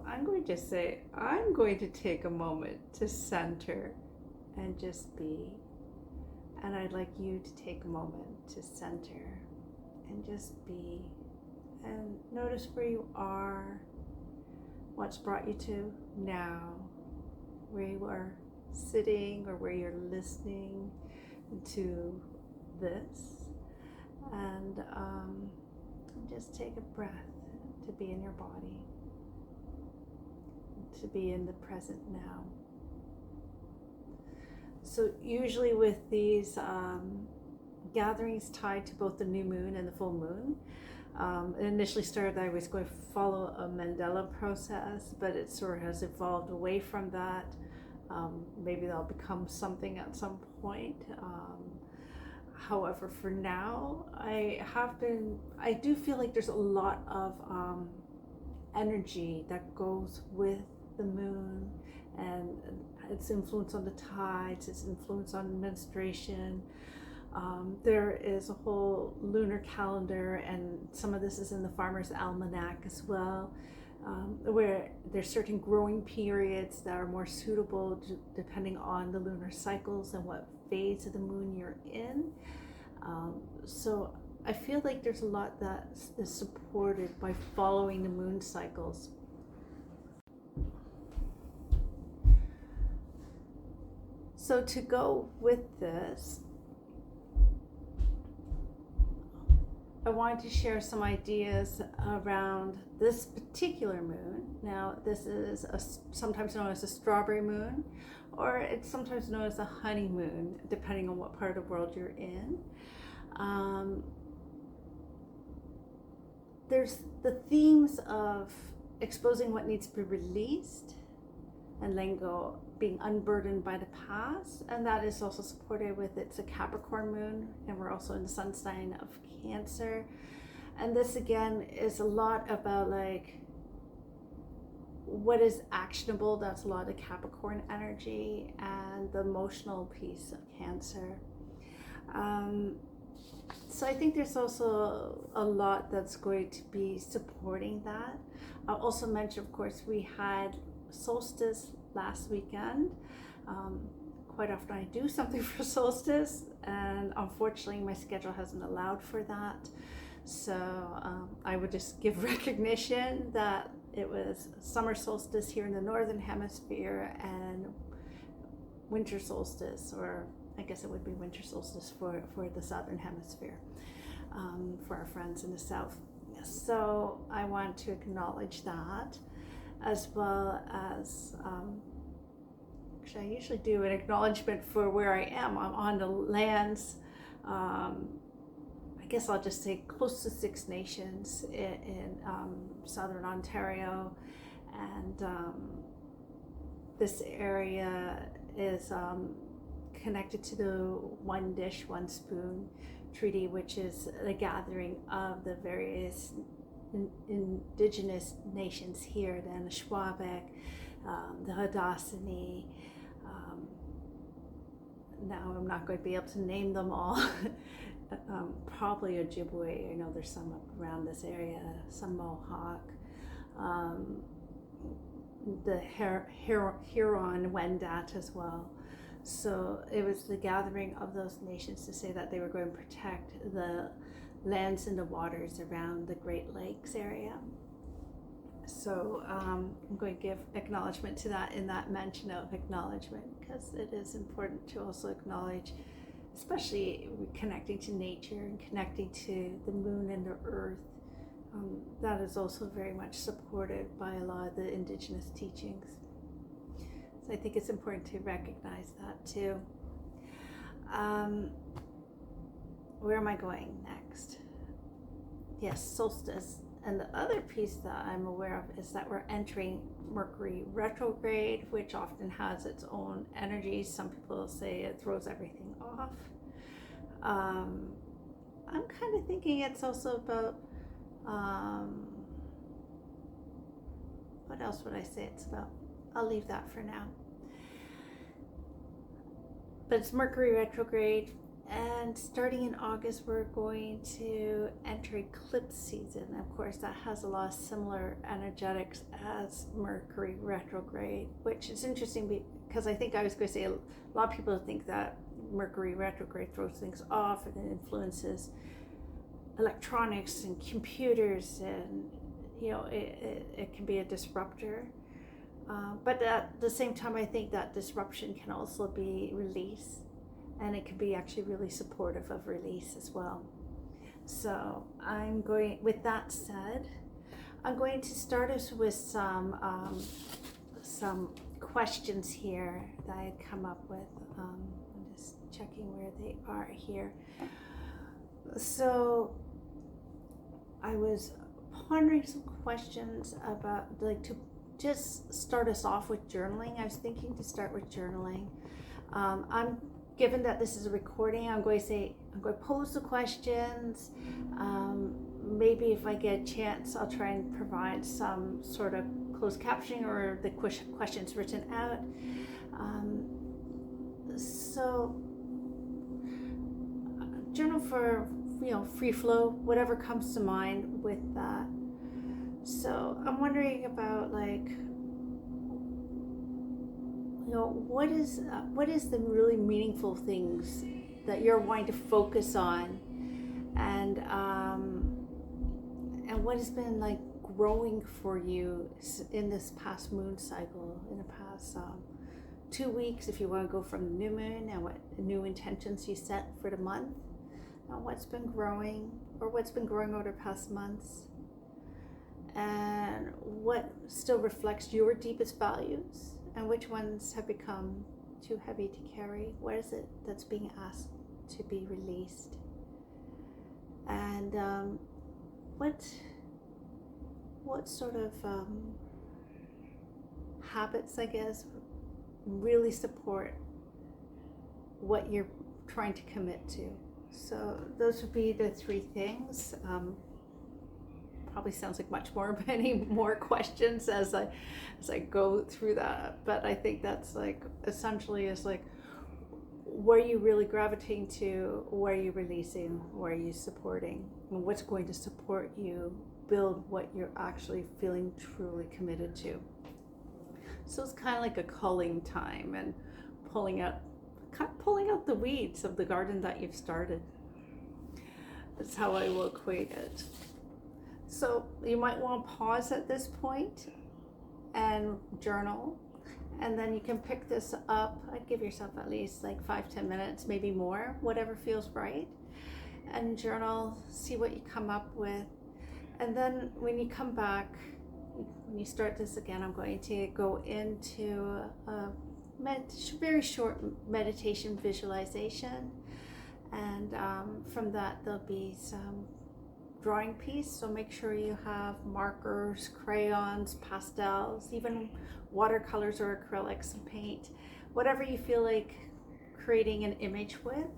I'm going to say, I'm going to take a moment to center and just be. And I'd like you to take a moment to center and just be. And notice where you are, what's brought you to now, where you are sitting or where you're listening to this. And just take a breath to be in your body, to be in the present now. So usually with these gatherings tied to both the new moon and the full moon, it initially started that I was going to follow a Mandela process, but it sort of has evolved away from that. Maybe that'll become something at some point. However, for now, I do feel like there's a lot of energy that goes with the moon and its influence on the tides, its influence on menstruation. There is a whole lunar calendar, and some of this is in the Farmer's Almanac as well, where there's certain growing periods that are more suitable depending on the lunar cycles and what phase of the moon you're in. So I feel like there's a lot that is supported by following the moon cycles. So to go with this, I wanted to share some ideas around this particular moon. Now, this is sometimes known as a strawberry moon, or it's sometimes known as a honey moon, depending on what part of the world you're in. There's the themes of exposing what needs to be released and letting go, being unburdened by the past, and that is also supported with it's a Capricorn moon, and we're also in the sun sign of Cancer. And this again is a lot about like what is actionable. That's a lot of Capricorn energy, and the emotional piece of Cancer. So I think there's also a lot that's going to be supporting that. I'll also mention, of course, we had solstice last weekend. Quite often I do something for solstice, and unfortunately my schedule hasn't allowed for that. So I would just give recognition that it was summer solstice here in the northern hemisphere and winter solstice, or I guess it would be winter solstice for the southern hemisphere, for our friends in the south. So I want to acknowledge that, as well as I usually do an acknowledgement for where I am. I'm on the lands, I guess I'll just say close to 6 nations in southern Ontario, and this area is connected to the One Dish, One Spoon Treaty, which is the gathering of the various indigenous nations here, the Anishinaabe, the Haudenosaunee. Now I'm not going to be able to name them all. Probably Ojibwe. I know there's some up around this area, some Mohawk, the Huron, Wendat as well. So it was the gathering of those nations to say that they were going to protect the lands and the waters around the Great Lakes area. So I'm going to give acknowledgement to that in that mention of acknowledgement, because it is important to also acknowledge, especially connecting to nature and connecting to the moon and the earth. That is also very much supported by a lot of the indigenous teachings. So I think it's important to recognize that too. Where am I going next? Yes, solstice. And the other piece that I'm aware of is that we're entering Mercury retrograde, which often has its own energies. Some people say it throws everything off. I'm kind of thinking it's also about, what else would I say it's about? I'll leave that for now. But it's Mercury retrograde. And starting in August, we're going to enter eclipse season. Of course, that has a lot of similar energetics as Mercury retrograde, which is interesting because I think I was going to say a lot of people think that Mercury retrograde throws things off and it influences electronics and computers, and it can be a disruptor. But at the same time, I think that disruption can also be release, and it can be actually really supportive of release as well. So with that said, I'm going to start us with some questions here that I had come up with. I'm just checking where they are here. So I was pondering some questions about, to just start us off with journaling. I was thinking to start with journaling. Given that this is a recording, I'm going to pose the questions. Maybe if I get a chance, I'll try and provide some sort of closed captioning or the questions written out. So journal for free flow, whatever comes to mind with that. So I'm wondering about what is the really meaningful things that you're wanting to focus on, and what has been growing for you in this past moon cycle, in the past 2 weeks, if you want to go from the new moon, and what new intentions you set for the month, and what's been growing over the past months, and what still reflects your deepest values, and which ones have become too heavy to carry. What is it that's being asked to be released? And what sort of habits, I guess, really support what you're trying to commit to? So those would be the 3 things. Probably sounds like many more questions as I go through that, but I think that's essentially is where are you really gravitating to, where are you releasing, where are you supporting, and what's going to support you build what you're actually feeling truly committed to. So it's kind of like a culling time and pulling out the weeds of the garden that you've started. That's how I will equate it. So you might want to pause at this point and journal, and then you can pick this up. I'd give yourself at least 5-10 minutes, maybe more, whatever feels right, and journal, see what you come up with. And then when you come back, when you start this again, I'm going to go into a very short meditation visualization, and from that there'll be some drawing piece. So make sure you have markers, crayons, pastels, even watercolors or acrylics and paint, whatever you feel like creating an image with.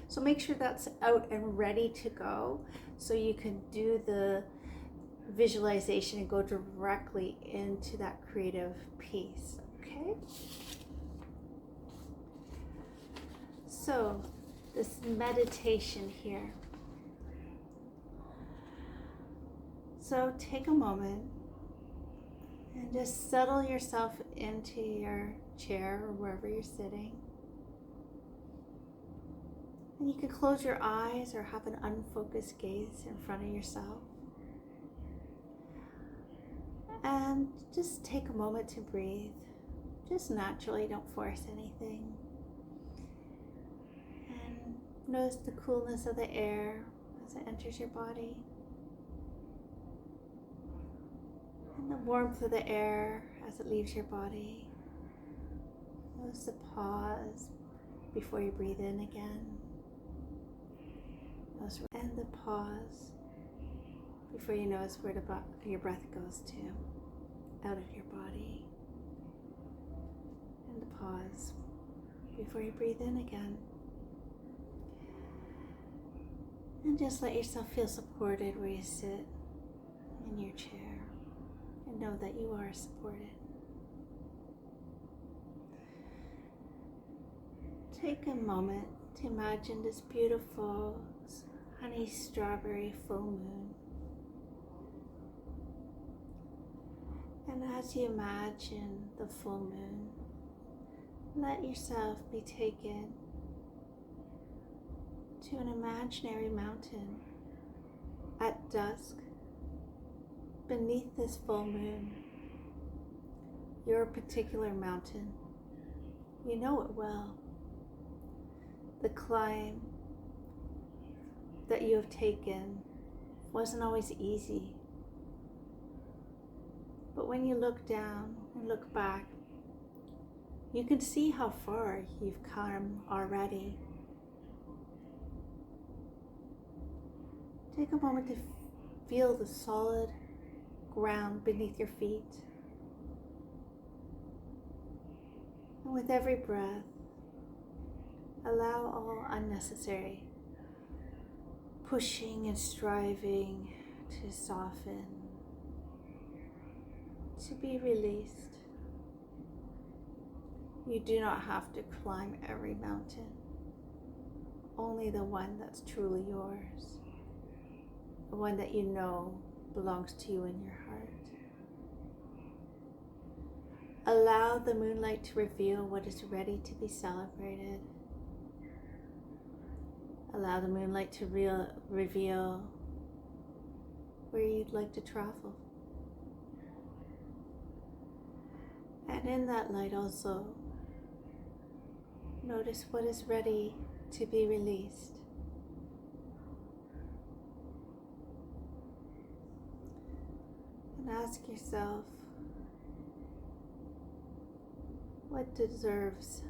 So make sure that's out and ready to go, so you can do the visualization and go directly into that creative piece. Okay? So this meditation here. So take a moment and just settle yourself into your chair or wherever you're sitting. And you can close your eyes or have an unfocused gaze in front of yourself. And just take a moment to breathe. Just naturally, don't force anything. And notice the coolness of the air as it enters your body. And the warmth of the air as it leaves your body. Notice the pause before you breathe in again. And the pause before you notice where your breath goes to, out of your body. And the pause before you breathe in again. And just let yourself feel supported where you sit in your chair. And know that you are supported. Take a moment to imagine this beautiful honey strawberry full moon. And as you imagine the full moon, let yourself be taken to an imaginary mountain at dusk beneath this full moon. Your particular mountain, you know it well. The climb that you have taken wasn't always easy. But when you look down and look back, you can see how far you've come already. Take a moment to feel the solid ground beneath your feet. And with every breath, allow all unnecessary pushing and striving to soften, to be released. You do not have to climb every mountain, only the one that's truly yours, the one that you know belongs to you in your heart. Allow the moonlight to reveal what is ready to be celebrated. Allow the moonlight to reveal where you'd like to travel. And in that light also, notice what is ready to be released. And ask yourself, what deserves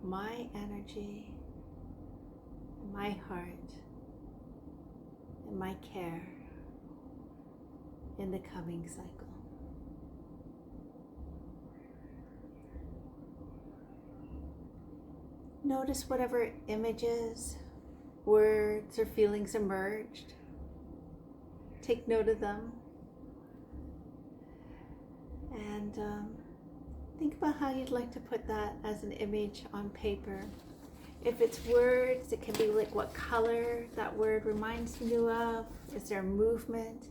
my energy, my heart, and my care in the coming cycle? Notice whatever images, words, or feelings emerged. Take note of them. And think about how you'd like to put that as an image on paper. If it's words, it can be like what color that word reminds you of. Is there movement?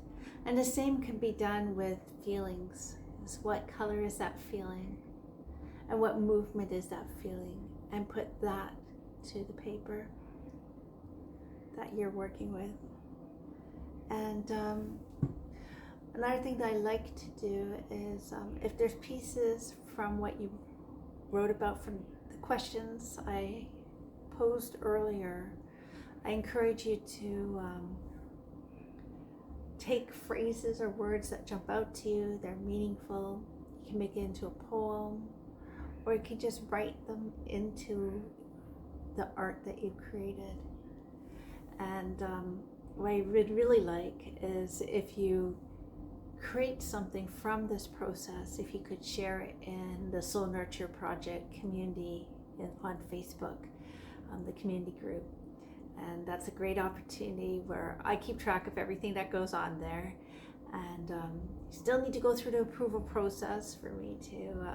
And the same can be done with feelings. Is what color is that feeling? And what movement is that feeling? And put that to the paper that you're working with. And another thing that I like to do is if there's pieces from what you wrote about from the questions I posed earlier, I encourage you to take phrases or words that jump out to you, they're meaningful. You can make it into a poem, or you can just write them into the art that you created. And what I would really like is if you create something from this process, if you could share it in the Soul Nurture Project community on Facebook, the community group. And that's a great opportunity where I keep track of everything that goes on there. And you still need to go through the approval process for me to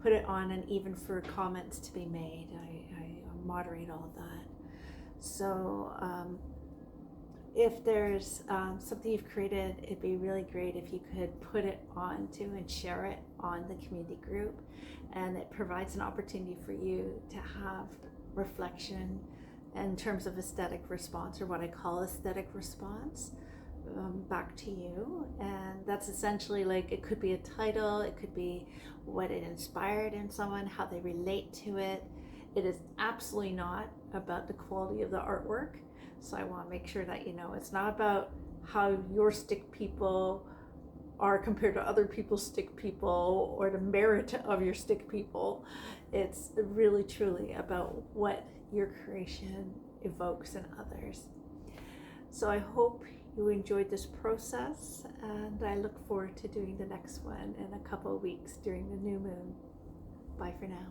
put it on, and even for comments to be made. I moderate all of that. So if there's something you've created, it'd be really great if you could put it on to and share it on the community group. And it provides an opportunity for you to have reflection in terms of aesthetic response, or what I call aesthetic response, back to you. And that's essentially like, it could be a title, it could be what it inspired in someone, how they relate to it. It is absolutely not about the quality of the artwork. So I want to make sure that you know it's not about how your stick people are compared to other people's stick people, or the merit of your stick people. It's really truly about what your creation evokes in others. So I hope you enjoyed this process, and I look forward to doing the next one in a couple of weeks during the new moon. Bye for now.